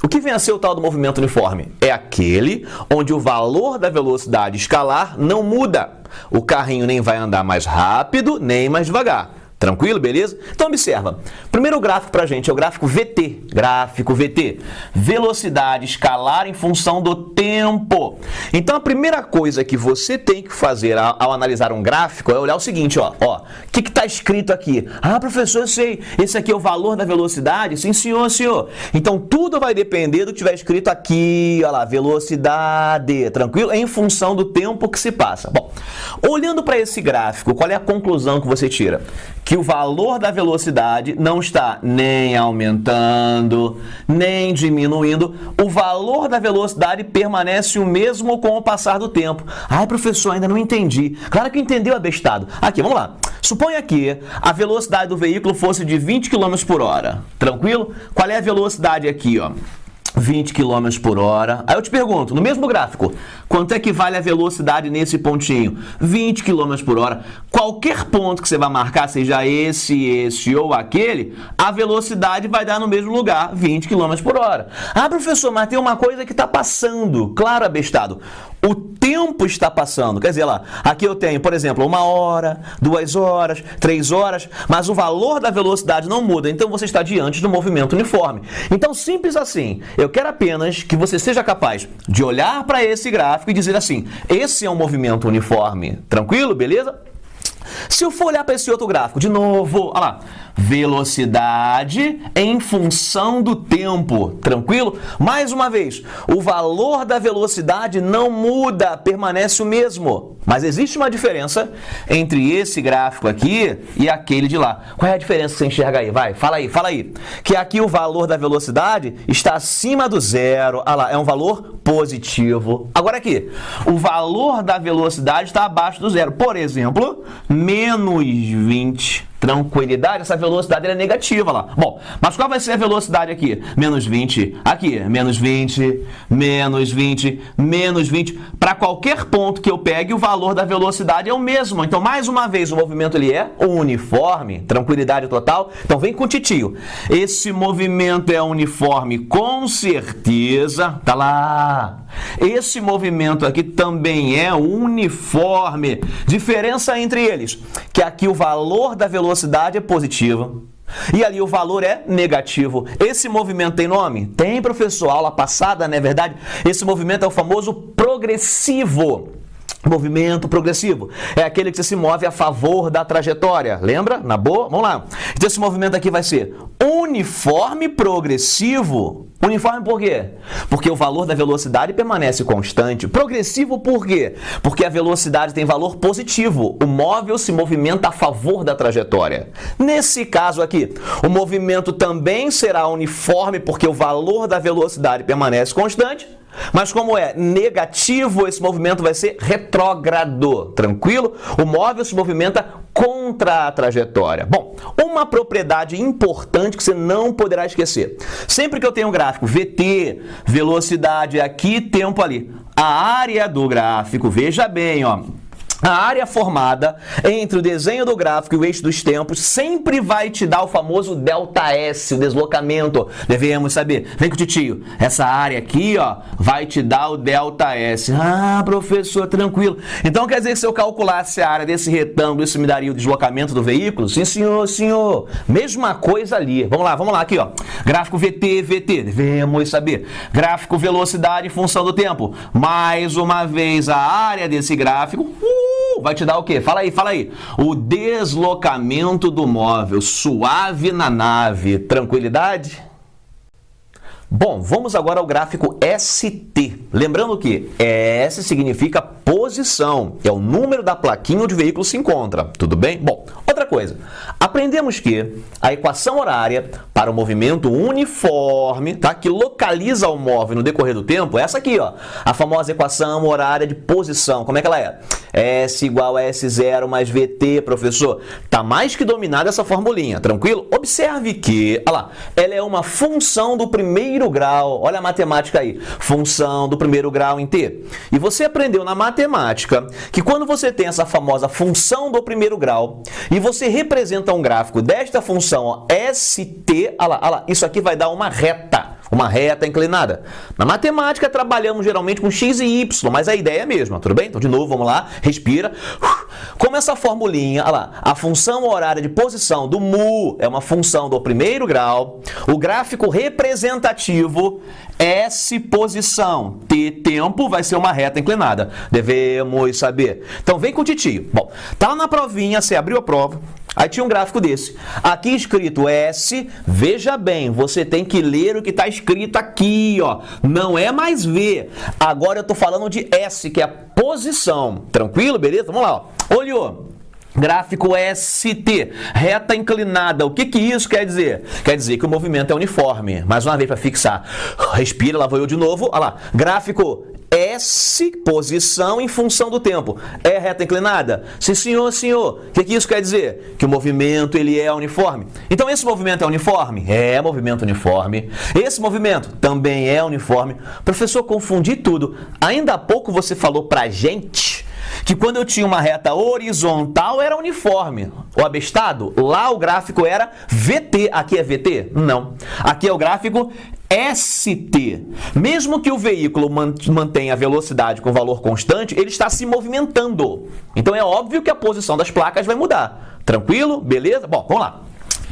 O que vem a ser o tal do movimento uniforme? É aquele onde o valor da velocidade escalar não muda. O carrinho nem vai andar mais rápido, nem mais devagar. Tranquilo, beleza? Então observa. Primeiro gráfico pra gente é o gráfico VT. Gráfico VT. Velocidade escalar em função do tempo. Então a primeira coisa que você tem que fazer ao analisar um gráfico é olhar o seguinte, ó. O que está escrito aqui? Ah, professor, eu sei. Esse aqui é o valor da velocidade? Sim, senhor, senhor. Então tudo vai depender do que tiver escrito aqui, ó lá, velocidade. Tranquilo? Em função do tempo que se passa. Bom, olhando para esse gráfico, qual é a conclusão que você tira? Que o valor da velocidade não está nem aumentando, nem diminuindo. O valor da velocidade permanece o mesmo com o passar do tempo. Ai, professor, ainda não entendi. Claro que entendeu, abestado. Aqui, vamos lá. Suponha que a velocidade do veículo fosse de 20 km por hora. Tranquilo? Qual é a velocidade aqui, ó? 20 km por hora. Aí eu te pergunto, no mesmo gráfico, quanto é que vale a velocidade nesse pontinho? 20 km por hora. Qualquer ponto que você vai marcar, seja esse ou aquele, a velocidade vai dar no mesmo lugar, 20 km por hora. Ah, professor, mas tem uma coisa que está passando. Claro, abestado. O tempo está passando. Quer dizer, lá, aqui eu tenho, por exemplo, 1 hora, 2 horas, 3 horas, mas o valor da velocidade não muda. Então você está diante do movimento uniforme. Então, simples assim. Eu quero apenas que você seja capaz de olhar para esse gráfico e dizer assim, esse é um movimento uniforme. Tranquilo? Beleza? Se eu for olhar para esse outro gráfico, de novo, olha lá, velocidade em função do tempo, tranquilo? Mais uma vez, o valor da velocidade não muda, permanece o mesmo. Mas existe uma diferença entre esse gráfico aqui e aquele de lá. Qual é a diferença que você enxerga aí? Vai, fala aí, fala aí. Que aqui o valor da velocidade está acima do zero. Olha lá, é um valor positivo. Agora aqui, o valor da velocidade está abaixo do zero. Por exemplo, menos 20. Tranquilidade, essa velocidade é negativa lá. Bom, mas qual vai ser a velocidade aqui? Menos 20. Aqui, menos 20, menos 20, menos 20. Para qualquer ponto que eu pegue, o valor da velocidade é o mesmo. Então, mais uma vez, o movimento ele é uniforme. Tranquilidade total. Então, vem com o titio. Esse movimento é uniforme com certeza. Tá lá. Esse movimento aqui também é uniforme. Diferença entre eles, que aqui o valor da velocidade é positivo e ali o valor é negativo. Esse movimento tem nome? Tem, professor, aula passada, não é verdade? Esse movimento é o famoso progressivo. Movimento progressivo é aquele que você se move a favor da trajetória. Lembra? Na boa? Vamos lá. Então esse movimento aqui vai ser uniforme progressivo. Uniforme por quê? Porque o valor da velocidade permanece constante. Progressivo por quê? Porque a velocidade tem valor positivo. O móvel se movimenta a favor da trajetória. Nesse caso aqui, o movimento também será uniforme porque o valor da velocidade permanece constante. Mas como é negativo, esse movimento vai ser retrógrado, tranquilo? O móvel se movimenta contra a trajetória. Bom, uma propriedade importante que você não poderá esquecer. Sempre que eu tenho um gráfico VT, velocidade aqui, tempo ali, a área do gráfico, veja bem, ó. A área formada entre o desenho do gráfico e o eixo dos tempos sempre vai te dar o famoso ΔS, o deslocamento. Devemos saber. Vem com o titio. Essa área aqui, ó, vai te dar o ΔS. Ah, professor, tranquilo. Então quer dizer que se eu calculasse a área desse retângulo, isso me daria o deslocamento do veículo? Sim, senhor, senhor. Mesma coisa ali. Vamos lá, aqui, ó. Gráfico VT. Devemos saber. Gráfico velocidade em função do tempo. Mais uma vez, a área desse gráfico vai te dar o quê? Fala aí. O deslocamento do móvel, suave na nave, tranquilidade? Bom, vamos agora ao gráfico ST. Lembrando que S significa posição, é o número da plaquinha onde o veículo se encontra. Tudo bem? Bom, outra coisa. Aprendemos que a equação horária para o movimento uniforme, tá, que localiza o móvel no decorrer do tempo, é essa aqui, ó. A famosa equação horária de posição. Como é que ela é? S igual a S0 mais VT, professor. Tá mais que dominada essa formulinha, tranquilo? Observe que, olha lá, ela é uma função do primeiro grau. Olha a matemática aí. Função do primeiro grau em T. E você aprendeu na matemática que quando você tem essa famosa função do primeiro grau e você representa um gráfico desta função, ó, ST, olha lá, isso aqui vai dar uma reta. uma reta inclinada. Na matemática, trabalhamos geralmente com x e y, mas a ideia é a mesma, tudo bem? Então, de novo, vamos lá, respira. Como essa formulinha, olha lá, a função horária de posição do mu é uma função do primeiro grau, o gráfico representativo, S posição, T tempo, vai ser uma reta inclinada. Devemos saber. Então, vem com o titio. Bom, tá lá na provinha, você abriu a prova, aí tinha um gráfico desse. Aqui escrito S, veja bem, você tem que ler o que está escrito aqui, ó. Não é mais V. Agora eu estou falando de S, que é a posição. Tranquilo? Beleza? Vamos lá, ó. Olhou. Gráfico ST, reta inclinada. O que isso quer dizer? Quer dizer que o movimento é uniforme. Mais uma vez para fixar. Respira, lá vou eu de novo. Olha lá. Gráfico S, posição em função do tempo. É reta inclinada? Sim, senhor, senhor. O que isso quer dizer? Que o movimento ele é uniforme. Então esse movimento é uniforme? É movimento uniforme. Esse movimento também é uniforme. Professor, confundi tudo. Ainda há pouco você falou pra gente que quando eu tinha uma reta horizontal era uniforme. O abestado, lá o gráfico era VT. Aqui é VT? Não. Aqui é o gráfico ST. Mesmo que o veículo mantenha a velocidade com valor constante, ele está se movimentando. Então é óbvio que a posição das placas vai mudar. Tranquilo? Beleza? Bom, vamos lá.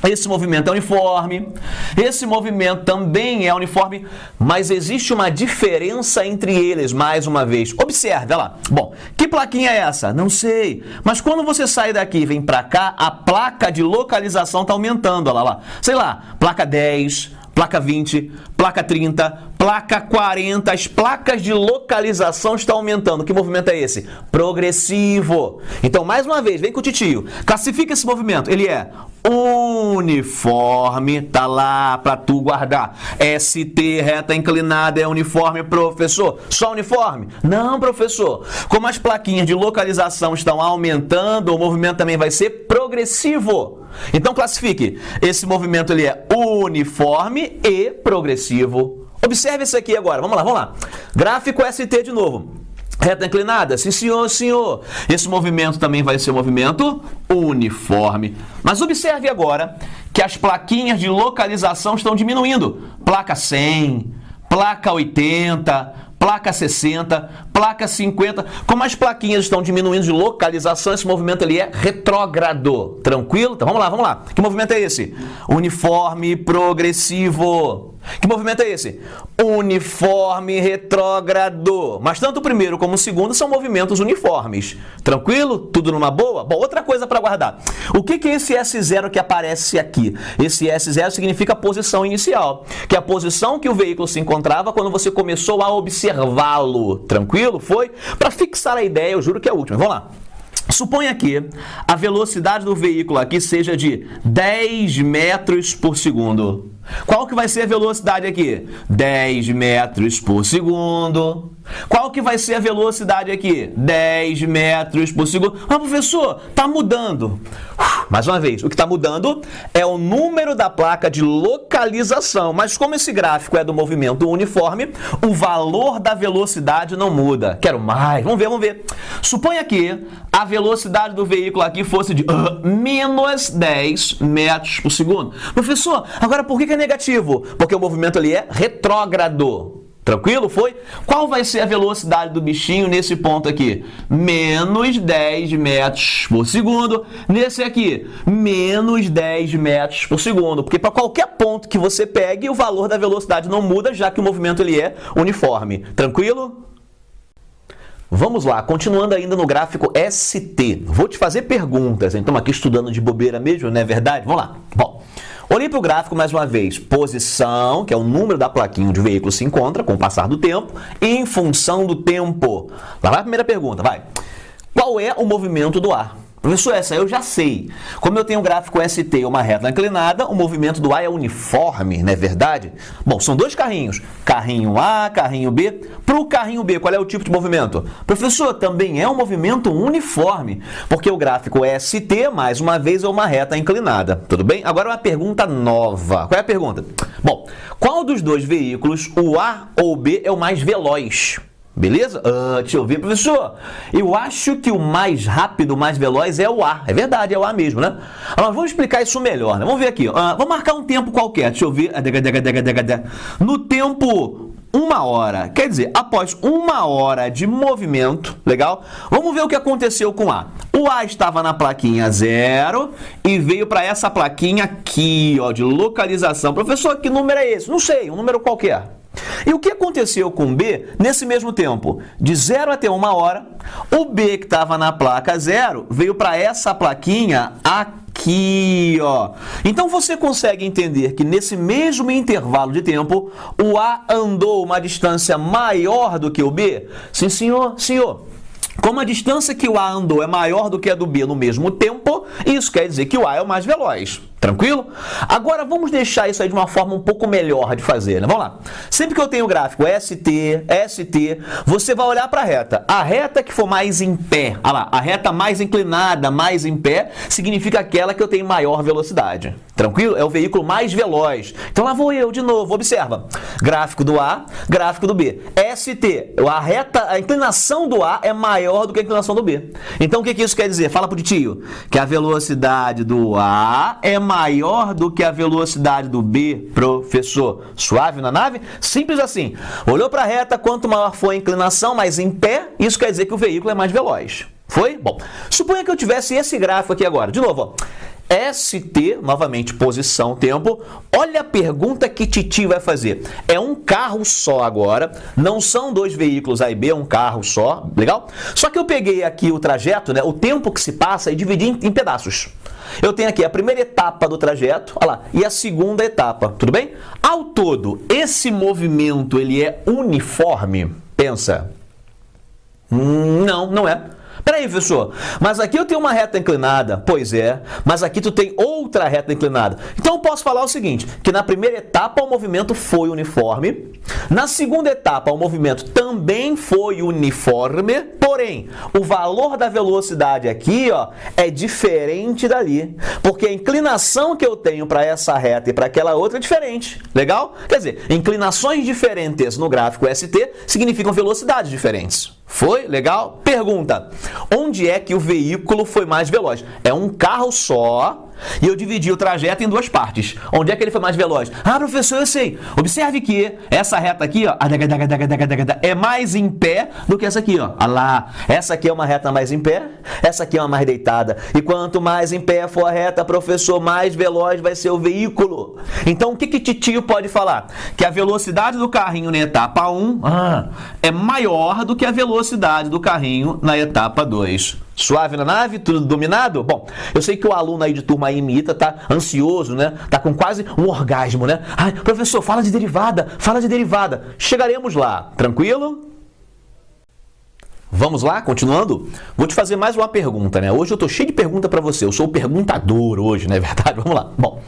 Esse movimento é uniforme, esse movimento também é uniforme, mas existe uma diferença entre eles, mais uma vez. Observe, olha lá. Bom, que plaquinha é essa? Não sei. Mas quando você sai daqui e vem para cá, a placa de localização está aumentando, olha lá. Sei lá, placa 10, placa 20, placa 30, placa 40, as placas de localização estão aumentando. Que movimento é esse? Progressivo. Então, mais uma vez, vem com o titio. Classifica esse movimento. Ele é uniforme, tá lá para tu guardar. ST, reta inclinada, é uniforme, professor. Só uniforme? Não, professor. Como as plaquinhas de localização estão aumentando, o movimento também vai ser progressivo. Então classifique. Esse movimento ele é uniforme e progressivo. Observe isso aqui agora. Vamos lá, vamos lá. Gráfico ST de novo. Reta inclinada? Sim, senhor, senhor. Esse movimento também vai ser um movimento uniforme. Mas observe agora que as plaquinhas de localização estão diminuindo. Placa 100, placa 80, placa 60, placa 50. Como as plaquinhas estão diminuindo de localização, esse movimento ali é retrógrado. Tranquilo? Então vamos lá, vamos lá. Que movimento é esse? Uniforme progressivo. Que movimento é esse? Uniforme retrógrado. Mas tanto o primeiro como o segundo são movimentos uniformes. Tranquilo? Tudo numa boa? Bom, outra coisa para guardar. O que é esse S0 que aparece aqui? Esse S0 significa a posição inicial, que é a posição que o veículo se encontrava quando você começou a observá-lo. Tranquilo? Foi? Para fixar a ideia, eu juro que é a última. Vamos lá. Suponha que a velocidade do veículo aqui seja de 10 metros por segundo. Qual que vai ser a velocidade aqui? 10 metros por segundo. Qual que vai ser a velocidade aqui? 10 metros por segundo. Ah, professor, está mudando. Mais uma vez, o que está mudando é o número da placa de localização. Mas como esse gráfico é do movimento uniforme, o valor da velocidade não muda. Quero mais. Vamos ver, vamos ver. Suponha que a velocidade do veículo aqui fosse de menos 10 metros por segundo. Professor, agora por que é negativo? Porque o movimento ali é retrógrado. Tranquilo? Foi? Qual vai ser a velocidade do bichinho nesse ponto aqui? Menos 10 metros por segundo. Nesse aqui, menos 10 metros por segundo. Porque para qualquer ponto que você pegue, o valor da velocidade não muda, já que o movimento ele é uniforme. Tranquilo? Vamos lá, continuando ainda no gráfico ST. Vou te fazer perguntas. Então, aqui estudando de bobeira mesmo, não é verdade? Vamos lá. Bom, olhei para o gráfico mais uma vez. Posição, que é o número da plaquinha onde o veículo se encontra com o passar do tempo, em função do tempo. Lá vai a primeira pergunta, vai. Qual é o movimento do ar? Professor, essa eu já sei. Como eu tenho um gráfico ST e uma reta inclinada, o movimento do ar é uniforme, não é verdade? Bom, são dois carrinhos. Carrinho A, carrinho B. Para o carrinho B, qual é o tipo de movimento? Professor, também é um movimento uniforme, porque o gráfico ST, mais uma vez, é uma reta inclinada. Tudo bem? Agora uma pergunta nova. Qual é a pergunta? Bom, qual dos dois veículos, o A ou o B, é o mais veloz? Beleza? Deixa eu ver, professor. Eu acho que o mais rápido, o mais veloz é o A. É verdade, é o A mesmo, né? Mas vamos explicar isso melhor, né? Vamos ver aqui. Vamos marcar um tempo qualquer. Deixa eu ver. No tempo 1 hora. Quer dizer, após 1 hora de movimento, legal? Vamos ver o que aconteceu com o A. O A estava na plaquinha 0 e veio para essa plaquinha aqui, ó, de localização. Professor, que número é esse? Não sei, um número qualquer. E o que aconteceu com o B nesse mesmo tempo? De 0 até 1 hora, o B que estava na placa 0 veio para essa plaquinha aqui, ó. Então você consegue entender que nesse mesmo intervalo de tempo, o A andou uma distância maior do que o B? Sim, senhor, senhor. Como a distância que o A andou é maior do que a do B no mesmo tempo, isso quer dizer que o A é o mais veloz. Tranquilo? Agora vamos deixar isso aí de uma forma um pouco melhor de fazer, né? Vamos lá. Sempre que eu tenho o gráfico ST, ST, você vai olhar para a reta. A reta que for mais em pé, olha lá, a reta mais inclinada, mais em pé, significa aquela que eu tenho maior velocidade. Tranquilo? É o veículo mais veloz. Então lá vou eu de novo, observa. Gráfico do A, gráfico do B. ST, a inclinação do A é maior do que a inclinação do B. Então o que isso quer dizer? Fala pro tio. Que a velocidade do A é maior do que a velocidade do B, professor. Suave na nave? Simples assim. Olhou para a reta, quanto maior for a inclinação, mais em pé, isso quer dizer que o veículo é mais veloz. Foi? Bom, suponha que eu tivesse esse gráfico aqui agora. De novo, ó. ST, novamente, posição, tempo. Olha a pergunta que Titi vai fazer. É um carro só agora, não são dois veículos A e B, é um carro só, legal? Só que eu peguei aqui o trajeto, né, o tempo que se passa e dividi em pedaços. Eu tenho aqui a primeira etapa do trajeto, olha lá, e a segunda etapa, tudo bem? Ao todo, esse movimento, ele é uniforme? Pensa. Não, não é. Peraí, professor, mas aqui eu tenho uma reta inclinada. Pois é, mas aqui tu tem outra reta inclinada. Então eu posso falar o seguinte, que na primeira etapa o movimento foi uniforme, na segunda etapa o movimento também foi uniforme, porém, o valor da velocidade aqui, ó, é diferente dali, porque a inclinação que eu tenho para essa reta e para aquela outra é diferente. Legal? Quer dizer, inclinações diferentes no gráfico ST significam velocidades diferentes. Foi? Legal? Pergunta. Onde é que o veículo foi mais veloz? É um carro só e eu dividi o trajeto em duas partes. Onde é que ele foi mais veloz? Ah, professor, eu sei. Observe que essa reta aqui, ó, é mais em pé do que essa aqui, ó. Olha lá. Essa aqui é uma reta mais em pé, essa aqui é uma mais deitada. E quanto mais em pé for a reta, professor, mais veloz vai ser o veículo. Então, o que Titio pode falar? Que a velocidade do carrinho na etapa 1 é maior do que a velocidade do carrinho na etapa 2. Suave na nave? Tudo dominado? Bom, eu sei que o aluno aí de turma aí imita, tá ansioso, né? Tá com quase um orgasmo, né? Ai, professor, fala de derivada, fala de derivada. Chegaremos lá, tranquilo? Vamos lá, continuando? Vou te fazer mais uma pergunta, né? Hoje eu tô cheio de pergunta para você, eu sou o perguntador hoje, não é verdade? Vamos lá. Bom,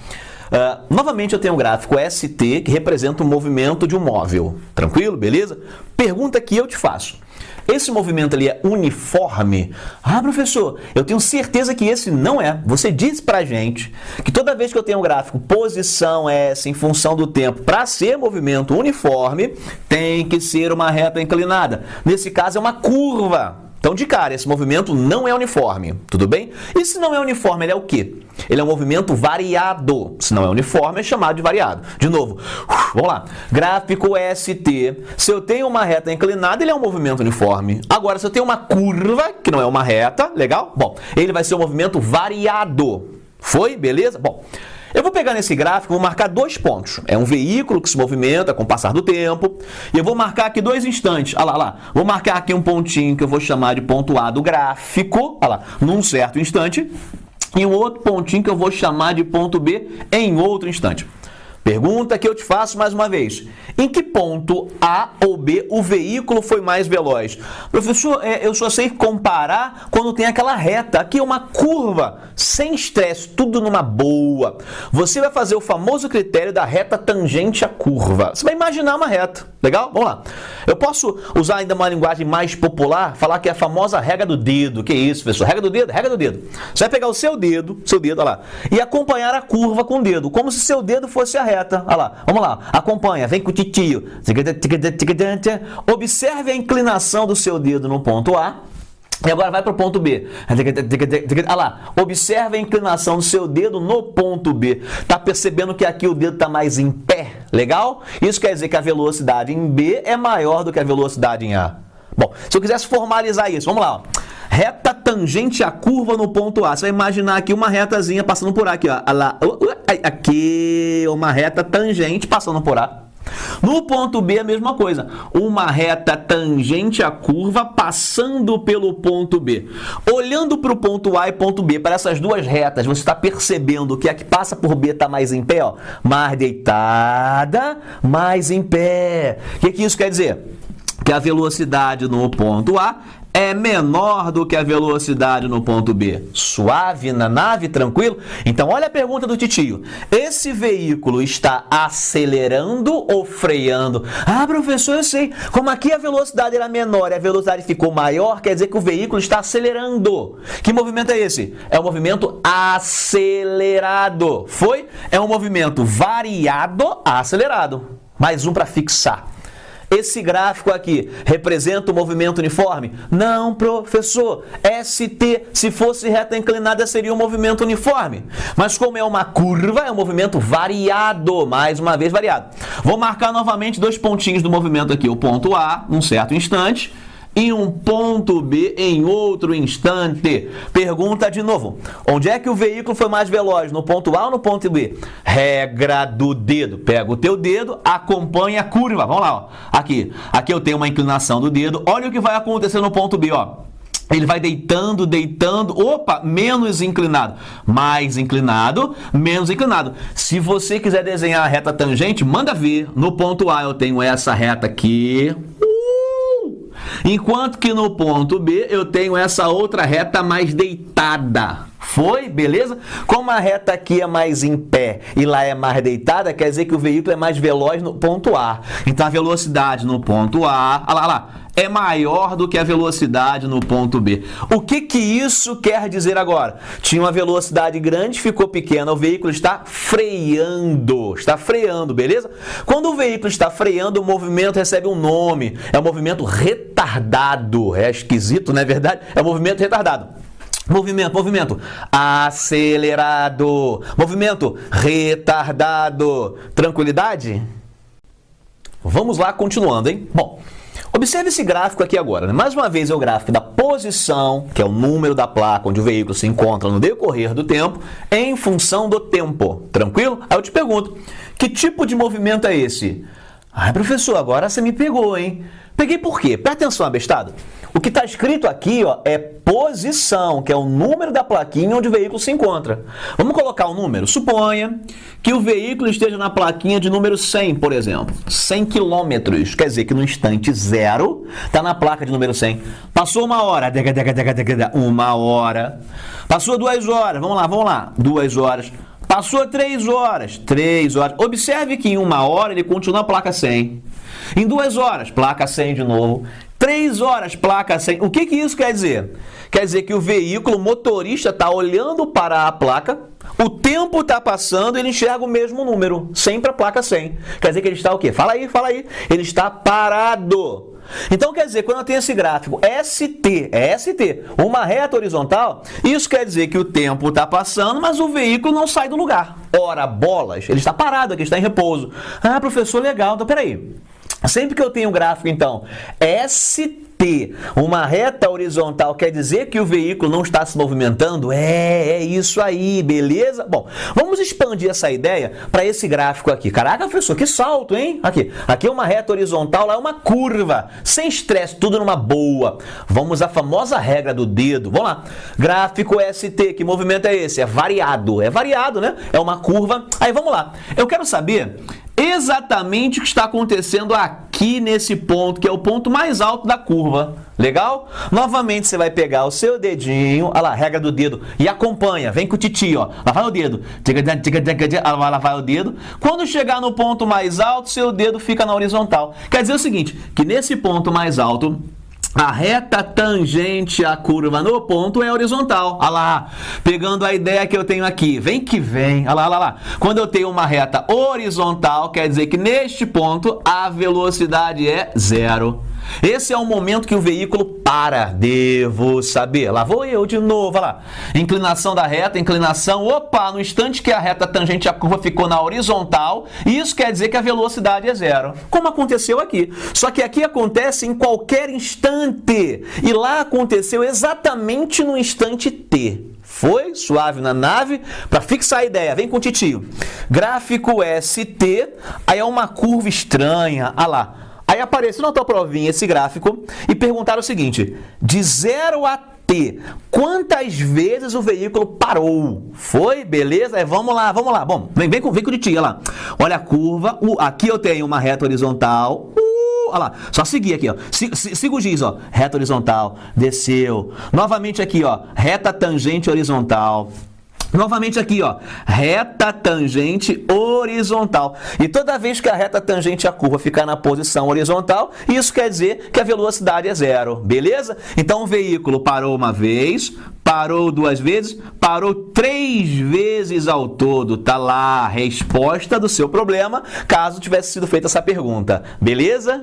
novamente eu tenho um gráfico ST que representa o movimento de um móvel, tranquilo? Beleza? Pergunta que eu te faço. Esse movimento ali é uniforme? Ah, professor, eu tenho certeza que esse não é. Você disse pra gente que toda vez que eu tenho um gráfico posição S em função do tempo, para ser movimento uniforme, tem que ser uma reta inclinada. Nesse caso é uma curva. Então, de cara, esse movimento não é uniforme, tudo bem? E se não é uniforme, ele é o quê? Ele é um movimento variado. Se não é uniforme, é chamado de variado. De novo, vamos lá. Gráfico ST. Se eu tenho uma reta inclinada, ele é um movimento uniforme. Agora, se eu tenho uma curva, que não é uma reta, legal? Bom, ele vai ser um movimento variado. Foi? Beleza? Bom, eu vou pegar nesse gráfico, vou marcar 2 pontos. É um veículo que se movimenta com o passar do tempo. E eu vou marcar aqui 2 instantes. Olha lá, olha lá. Vou marcar aqui um pontinho que eu vou chamar de ponto A do gráfico. Olha lá, num certo instante. E um outro pontinho que eu vou chamar de ponto B em outro instante. Pergunta que eu te faço mais uma vez. Em que ponto A ou B o veículo foi mais veloz? Professor, eu só sei comparar quando tem aquela reta. Aqui é uma curva, sem estresse, tudo numa boa. Você vai fazer o famoso critério da reta tangente à curva. Você vai imaginar uma reta. Legal? Vamos lá. Eu posso usar ainda uma linguagem mais popular, falar que é a famosa regra do dedo. Que isso, professor? Regra do dedo? Regra do dedo. Você vai pegar o seu dedo, olha lá, e acompanhar a curva com o dedo, como se seu dedo fosse a reta. Olha lá, vamos lá, acompanha, vem com o titio. Observe a inclinação do seu dedo no ponto A. E agora vai para o ponto B. Olha lá, observe a inclinação do seu dedo no ponto B. Tá percebendo que aqui o dedo está mais em pé? Legal? Isso quer dizer que a velocidade em B é maior do que a velocidade em A. Bom, se eu quisesse formalizar isso, vamos lá. Ó. Reta tangente à curva no ponto A. Você vai imaginar aqui uma retazinha passando por aqui. Ó. Olha lá. Aqui, uma reta tangente passando por A. No ponto B, a mesma coisa. Uma reta tangente à curva passando pelo ponto B. Olhando para o ponto A e ponto B, para essas duas retas, você está percebendo que a que passa por B está mais em pé, ó, mais deitada, mais em pé. O que isso quer dizer? Que a velocidade no ponto A é menor do que a velocidade no ponto B. Suave na nave, tranquilo? Então, olha a pergunta do titio. Esse veículo está acelerando ou freando? Ah, professor, eu sei. Como aqui a velocidade era menor e a velocidade ficou maior, quer dizer que o veículo está acelerando. Que movimento é esse? É um movimento acelerado. Foi? É um movimento variado a acelerado. Mais um para fixar. Esse gráfico aqui representa o movimento uniforme? Não, professor. ST, se fosse reta inclinada, seria um movimento uniforme. Mas como é uma curva, é um movimento variado. Mais uma vez, variado. Vou marcar novamente dois pontinhos do movimento aqui. O ponto A, num certo instante, e um ponto B em outro instante. Pergunta de novo. Onde é que o veículo foi mais veloz? No ponto A ou no ponto B? Regra do dedo. Pega o teu dedo, acompanha a curva. Vamos lá, ó. Aqui eu tenho uma inclinação do dedo. Olha o que vai acontecer no ponto B, ó. Ele vai deitando, deitando, opa, menos inclinado, mais inclinado, menos inclinado. Se você quiser desenhar a reta tangente, manda ver. No ponto A eu tenho essa reta aqui. Enquanto que no ponto B eu tenho essa outra reta mais deitada. Foi? Beleza? Como a reta aqui é mais em pé e lá é mais deitada, quer dizer que o veículo é mais veloz no ponto A. Então a velocidade no ponto A, olha lá, é maior do que a velocidade no ponto B. O que isso quer dizer agora? Tinha uma velocidade grande, ficou pequena, o veículo está freando, beleza? Quando o veículo está freando, o movimento recebe um nome, é um movimento retardado. É esquisito, não é verdade? É um movimento retardado. Movimento acelerado, movimento retardado. Tranquilidade? Vamos lá, continuando, hein? Bom, observe esse gráfico aqui agora, né? Mais uma vez é o gráfico da posição, que é o número da placa onde o veículo se encontra no decorrer do tempo, em função do tempo. Tranquilo? Aí eu te pergunto, que tipo de movimento é esse? Ai, professor, agora você me pegou, hein? Peguei por quê? Presta atenção, abestado. O que está escrito aqui, ó, é posição, que é o número da plaquinha onde o veículo se encontra. Vamos colocar um número. Suponha que o veículo esteja na plaquinha de número 100, por exemplo. 100 quilômetros. Quer dizer que no instante zero está na placa de número 100. Passou uma hora. Uma hora. Passou 2 horas. Vamos lá. 2 horas. Passou 3 horas. 3 horas. Observe que em 1 hora ele continua a placa 100. Em 2 horas, placa 100 de novo. 3 horas, placa 100. O que isso quer dizer? Quer dizer que o veículo, o motorista, está olhando para a placa, o tempo está passando e ele enxerga o mesmo número, sempre a placa 100. Quer dizer que ele está o quê? Fala aí. Ele está parado. Então, quer dizer, quando eu tenho esse gráfico ST, uma reta horizontal, isso quer dizer que o tempo está passando, mas o veículo não sai do lugar. Ora, bolas, ele está parado aqui, está em repouso. Ah, professor, legal. Então, peraí. Sempre que eu tenho um gráfico, então, ST, uma reta horizontal, quer dizer que o veículo não está se movimentando? É isso aí, beleza? Bom, vamos expandir essa ideia para esse gráfico aqui. Caraca, professor, que salto, hein? Aqui é uma reta horizontal, lá é uma curva, sem estresse, tudo numa boa. Vamos à famosa regra do dedo. Vamos lá. Gráfico ST, que movimento é esse? É variado, né? É uma curva. Aí, vamos lá. Eu quero saber exatamente o que está acontecendo aqui aqui nesse ponto, que é o ponto mais alto da curva. Legal? Novamente você vai pegar o seu dedinho, olha lá, regra do dedo, e acompanha, vem com o titi, ó. Lá vai o dedo. Lá vai o dedo. Quando chegar no ponto mais alto, seu dedo fica na horizontal. Quer dizer o seguinte, que nesse ponto mais alto, a reta tangente à curva no ponto é horizontal. Olha lá, pegando a ideia que eu tenho aqui. Vem que vem. Olha lá, olha lá. Quando eu tenho uma reta horizontal, quer dizer que neste ponto a velocidade é zero. Esse é o momento que o veículo para. Devo saber. Lá vou eu de novo. Olha lá. Inclinação da reta, inclinação. Opa, no instante que a reta tangente à curva ficou na horizontal, isso quer dizer que a velocidade é zero. Como aconteceu aqui. Só que aqui acontece em qualquer instante. E lá aconteceu exatamente no instante T. Foi? Suave na nave. Para fixar a ideia, vem com o titio. Gráfico ST, aí é uma curva estranha. Olha lá. Aí apareceu na tua provinha esse gráfico e perguntaram o seguinte, de 0 a T, quantas vezes o veículo parou? Foi? Beleza? Vamos lá, vamos lá. Bom, vem com o titio, olha lá. Olha a curva, aqui eu tenho uma reta horizontal, olha lá, só seguir aqui, ó. Siga o giz, ó. Reta horizontal, desceu. Novamente aqui, ó. Reta tangente horizontal. Novamente aqui, ó, reta tangente horizontal. E toda vez que a reta tangente à curva ficar na posição horizontal, isso quer dizer que a velocidade é zero, beleza? Então o veículo parou uma vez, parou duas vezes, parou 3 vezes ao todo. Tá lá a resposta do seu problema, caso tivesse sido feita essa pergunta, beleza?